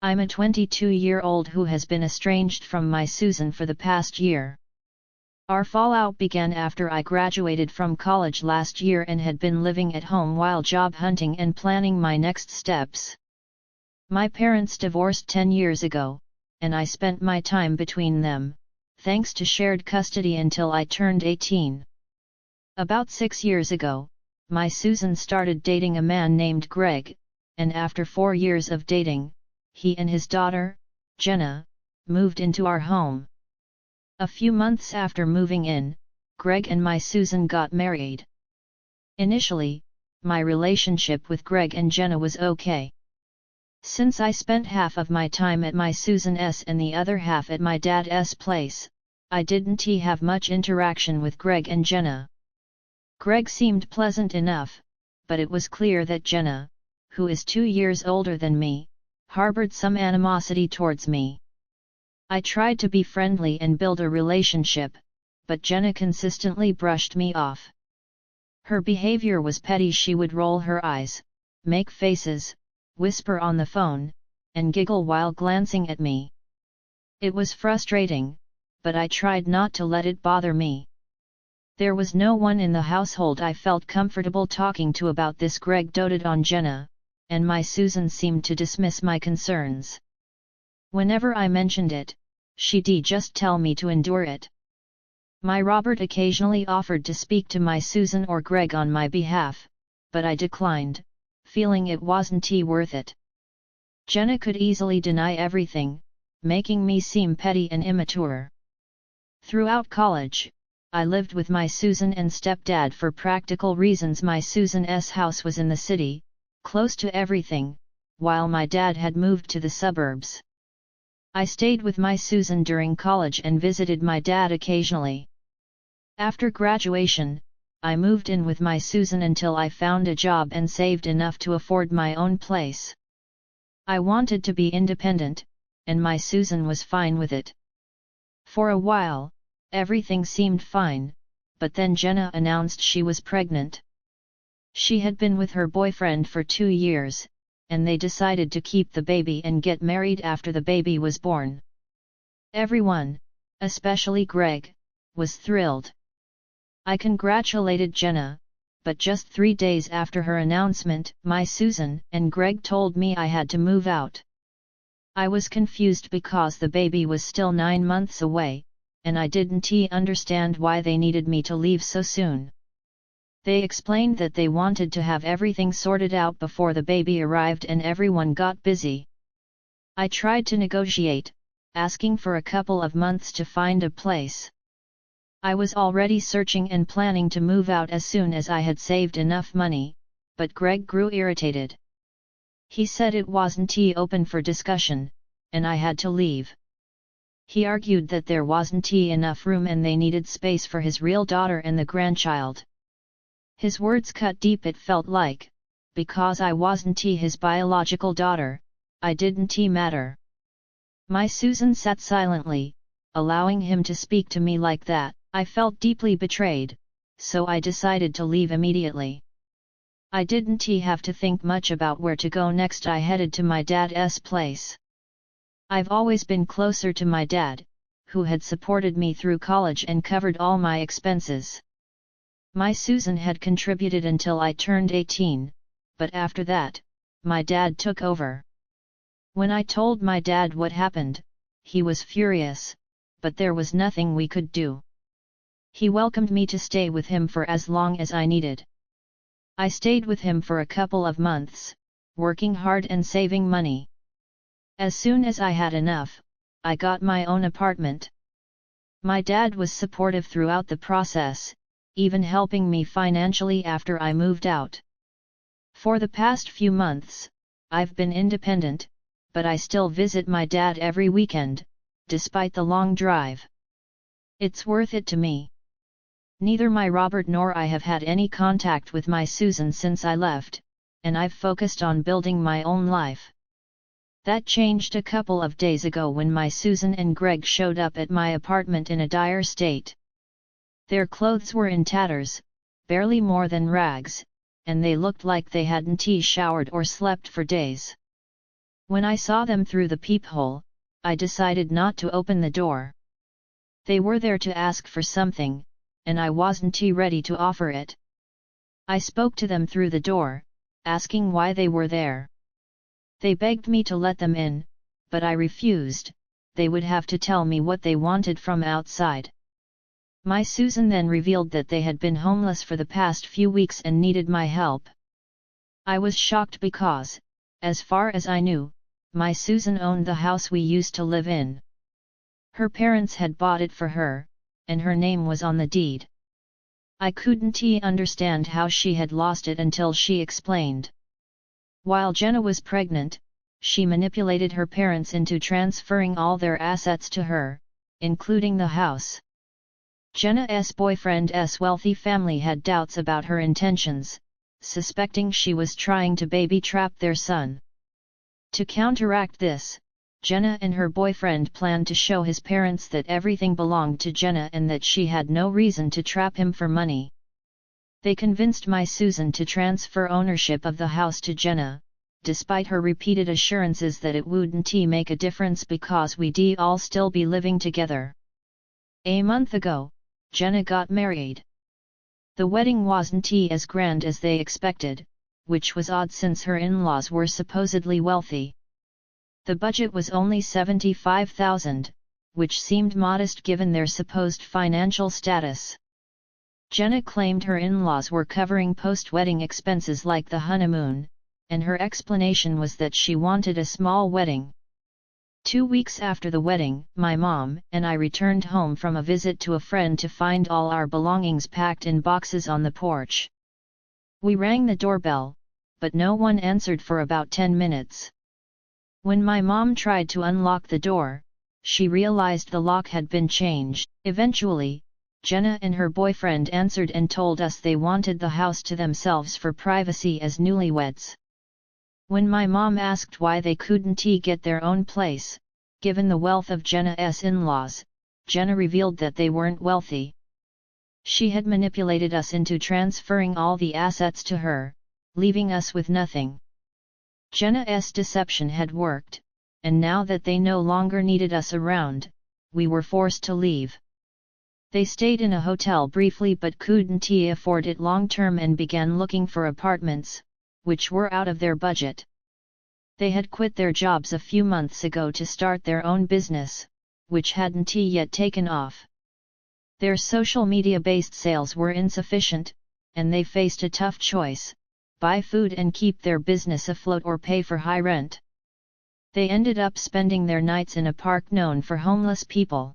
I'm a 22-year-old who has been estranged from my Susan for the past year. Our fallout began after I graduated from college last year and had been living at home while job hunting and planning my next steps. My parents divorced 10 years ago, and I spent my time between them, thanks to shared custody until I turned 18. About 6 years ago, my Susan started dating a man named Greg, and after 4 years of dating, he and his daughter, Jenna, moved into our home. A few months after moving in, Greg and my Susan got married. Initially, my relationship with Greg and Jenna was okay. Since I spent half of my time at my Susan's and the other half at my dad's place, I didn't have much interaction with Greg and Jenna. Greg seemed pleasant enough, but it was clear that Jenna, who is 2 years older than me, harbored some animosity towards me. I tried to be friendly and build a relationship, but Jenna consistently brushed me off. Her behavior was petty. She would roll her eyes, make faces, whisper on the phone, and giggle while glancing at me. It was frustrating, but I tried not to let it bother me. There was no one in the household I felt comfortable talking to about this. Greg doted on Jenna, and my Susan seemed to dismiss my concerns. Whenever I mentioned it, she'd just tell me to endure it. My Robert occasionally offered to speak to my Susan or Greg on my behalf, but I declined, feeling it wasn't worth it. Jenna could easily deny everything, making me seem petty and immature. Throughout college, I lived with my Susan and stepdad for practical reasons. My Susan's house was in the city, close to everything, while my dad had moved to the suburbs. I stayed with my Susan during college and visited my dad occasionally. After graduation, I moved in with my Susan until I found a job and saved enough to afford my own place. I wanted to be independent, and my Susan was fine with it. For a while, everything seemed fine, but then Jenna announced she was pregnant. She had been with her boyfriend for 2 years, and they decided to keep the baby and get married after the baby was born. Everyone, especially Greg, was thrilled. I congratulated Jenna, but just 3 days after her announcement, my Susan and Greg told me I had to move out. I was confused because the baby was still 9 months away, and I didn't understand why they needed me to leave so soon. They explained that they wanted to have everything sorted out before the baby arrived and everyone got busy. I tried to negotiate, asking for a couple of months to find a place. I was already searching and planning to move out as soon as I had saved enough money, but Greg grew irritated. He said it wasn't open for discussion, and I had to leave. He argued that there wasn't enough room and they needed space for his real daughter and the grandchild. His words cut deep. It felt like, because I wasn't his biological daughter, I didn't matter. My Susan sat silently, allowing him to speak to me like that. I felt deeply betrayed, so I decided to leave immediately. I didn't have to think much about where to go next. I headed to my dad's place. I've always been closer to my dad, who had supported me through college and covered all my expenses. My Susan had contributed until I turned 18, but after that, my dad took over. When I told my dad what happened, he was furious, but there was nothing we could do. He welcomed me to stay with him for as long as I needed. I stayed with him for a couple of months, working hard and saving money. As soon as I had enough, I got my own apartment. My dad was supportive throughout the process, even helping me financially after I moved out. For the past few months, I've been independent, but I still visit my dad every weekend, despite the long drive. It's worth it to me. Neither my Robert nor I have had any contact with my Susan since I left, and I've focused on building my own life. That changed a couple of days ago when my Susan and Greg showed up at my apartment in a dire state. Their clothes were in tatters, barely more than rags, and they looked like they hadn't showered or slept for days. When I saw them through the peephole, I decided not to open the door. They were there to ask for something, and I wasn't ready to offer it. I spoke to them through the door, asking why they were there. They begged me to let them in, but I refused. They would have to tell me what they wanted from outside. My Susan then revealed that they had been homeless for the past few weeks and needed my help. I was shocked because, as far as I knew, my Susan owned the house we used to live in. Her parents had bought it for her, and her name was on the deed. I couldn't understand how she had lost it until she explained. While Jenna was pregnant, she manipulated her parents into transferring all their assets to her, including the house. Jenna's boyfriend's wealthy family had doubts about her intentions, suspecting she was trying to baby trap their son. To counteract this, Jenna and her boyfriend planned to show his parents that everything belonged to Jenna and that she had no reason to trap him for money. They convinced my Susan to transfer ownership of the house to Jenna, despite her repeated assurances that it wouldn't make a difference because we'd all still be living together. A month ago, Jenna got married. The wedding wasn't as grand as they expected, which was odd since her in-laws were supposedly wealthy. The budget was only $75,000, which seemed modest given their supposed financial status. Jenna claimed her in-laws were covering post-wedding expenses like the honeymoon, and her explanation was that she wanted a small wedding. 2 weeks after the wedding, my mom and I returned home from a visit to a friend to find all our belongings packed in boxes on the porch. We rang the doorbell, but no one answered for about 10 minutes. When my mom tried to unlock the door, she realized the lock had been changed. Eventually, Jenna and her boyfriend answered and told us they wanted the house to themselves for privacy as newlyweds. When my mom asked why they couldn't get their own place, given the wealth of Jenna's in-laws, Jenna revealed that they weren't wealthy. She had manipulated us into transferring all the assets to her, leaving us with nothing. Jenna's deception had worked, and now that they no longer needed us around, we were forced to leave. They stayed in a hotel briefly but couldn't afford it long-term and began looking for apartments, which were out of their budget. They had quit their jobs a few months ago to start their own business, which hadn't yet taken off. Their social media-based sales were insufficient, and they faced a tough choice: buy food and keep their business afloat or pay for high rent. They ended up spending their nights in a park known for homeless people.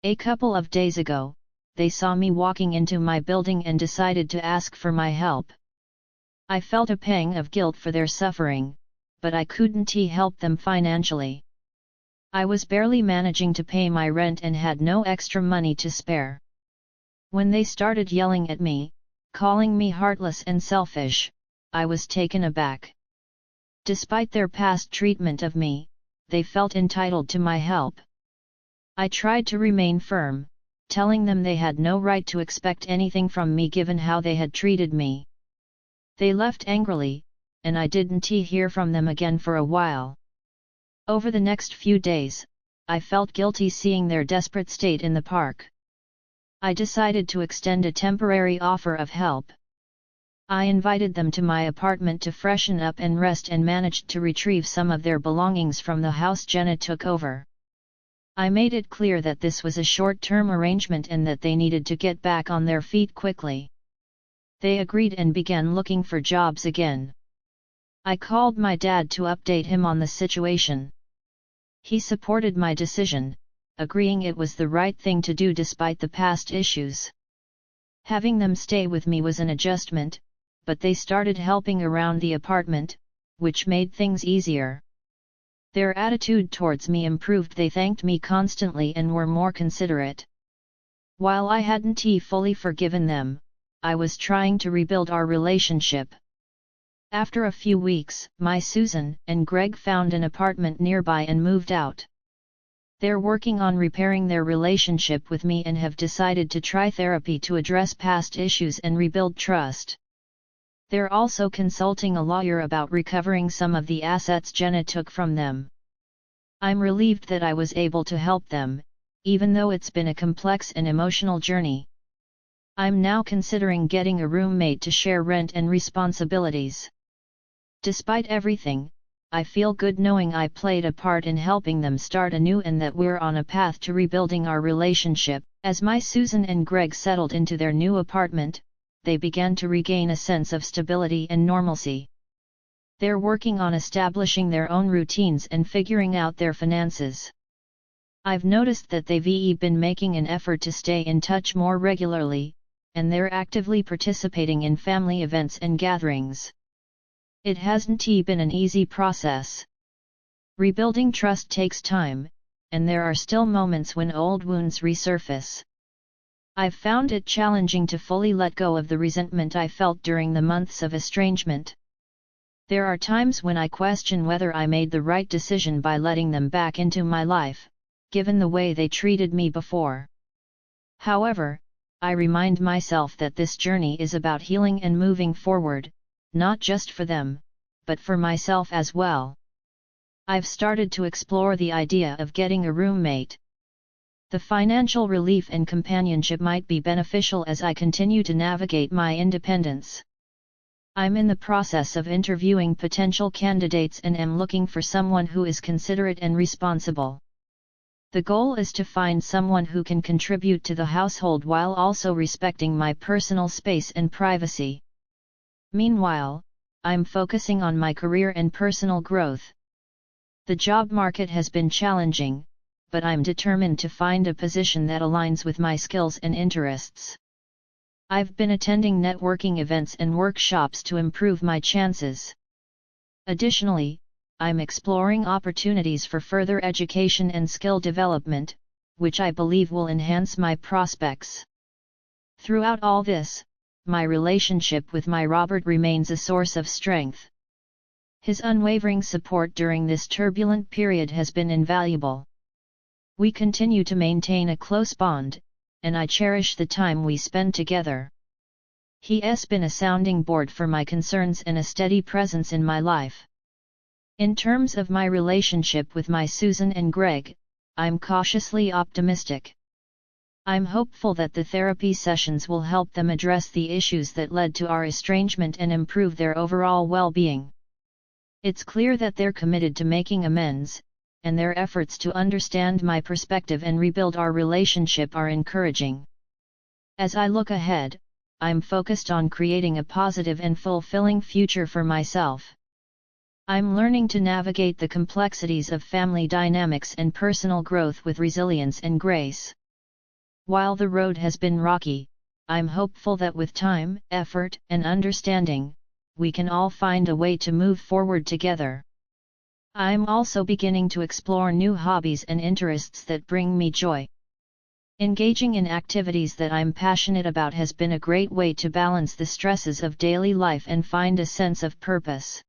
A couple of days ago, they saw me walking into my building and decided to ask for my help. I felt a pang of guilt for their suffering, but I couldn't help them financially. I was barely managing to pay my rent and had no extra money to spare. When they started yelling at me, calling me heartless and selfish, I was taken aback. Despite their past treatment of me, they felt entitled to my help. I tried to remain firm, telling them they had no right to expect anything from me given how they had treated me. They left angrily, and I didn't hear from them again for a while. Over the next few days, I felt guilty seeing their desperate state in the park. I decided to extend a temporary offer of help. I invited them to my apartment to freshen up and rest and managed to retrieve some of their belongings from the house Jenna took over. I made it clear that this was a short-term arrangement and that they needed to get back on their feet quickly. They agreed and began looking for jobs again. I called my dad to update him on the situation. He supported my decision, agreeing it was the right thing to do despite the past issues. Having them stay with me was an adjustment, but they started helping around the apartment, which made things easier. Their attitude towards me improved. They thanked me constantly and were more considerate. While I hadn't fully forgiven them, I was trying to rebuild our relationship. After a few weeks, my Susan and Greg found an apartment nearby and moved out. They're working on repairing their relationship with me and have decided to try therapy to address past issues and rebuild trust. They're also consulting a lawyer about recovering some of the assets Jenna took from them. I'm relieved that I was able to help them, even though it's been a complex and emotional journey. I'm now considering getting a roommate to share rent and responsibilities. Despite everything, I feel good knowing I played a part in helping them start anew and that we're on a path to rebuilding our relationship. As my Susan and Greg settled into their new apartment, they began to regain a sense of stability and normalcy. They're working on establishing their own routines and figuring out their finances. I've noticed that they've been making an effort to stay in touch more regularly, and they're actively participating in family events and gatherings. It hasn't been an easy process. Rebuilding trust takes time, and there are still moments when old wounds resurface. I've found it challenging to fully let go of the resentment I felt during the months of estrangement. There are times when I question whether I made the right decision by letting them back into my life, given the way they treated me before. However, I remind myself that this journey is about healing and moving forward, not just for them, but for myself as well. I've started to explore the idea of getting a roommate. The financial relief and companionship might be beneficial as I continue to navigate my independence. I'm in the process of interviewing potential candidates and am looking for someone who is considerate and responsible. The goal is to find someone who can contribute to the household while also respecting my personal space and privacy. Meanwhile, I'm focusing on my career and personal growth. The job market has been challenging, but I'm determined to find a position that aligns with my skills and interests. I've been attending networking events and workshops to improve my chances. Additionally, I'm exploring opportunities for further education and skill development, which I believe will enhance my prospects. Throughout all this, my relationship with my Robert remains a source of strength. His unwavering support during this turbulent period has been invaluable. We continue to maintain a close bond, and I cherish the time we spend together. He has been a sounding board for my concerns and a steady presence in my life. In terms of my relationship with my Susan and Greg, I'm cautiously optimistic. I'm hopeful that the therapy sessions will help them address the issues that led to our estrangement and improve their overall well-being. It's clear that they're committed to making amends, and their efforts to understand my perspective and rebuild our relationship are encouraging. As I look ahead, I'm focused on creating a positive and fulfilling future for myself. I'm learning to navigate the complexities of family dynamics and personal growth with resilience and grace. While the road has been rocky, I'm hopeful that with time, effort, and understanding, we can all find a way to move forward together. I'm also beginning to explore new hobbies and interests that bring me joy. Engaging in activities that I'm passionate about has been a great way to balance the stresses of daily life and find a sense of purpose.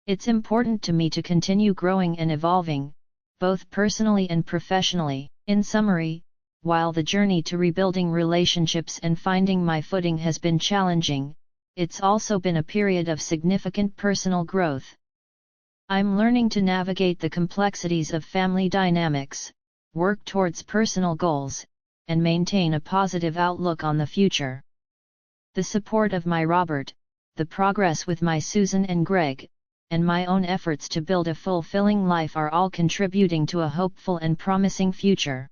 It's important to me to continue growing and evolving, both personally and professionally. In summary, while the journey to rebuilding relationships and finding my footing has been challenging, it's also been a period of significant personal growth. I'm learning to navigate the complexities of family dynamics, work towards personal goals, and maintain a positive outlook on the future. The support of my Robert, the progress with my Susan and Greg, and my own efforts to build a fulfilling life are all contributing to a hopeful and promising future.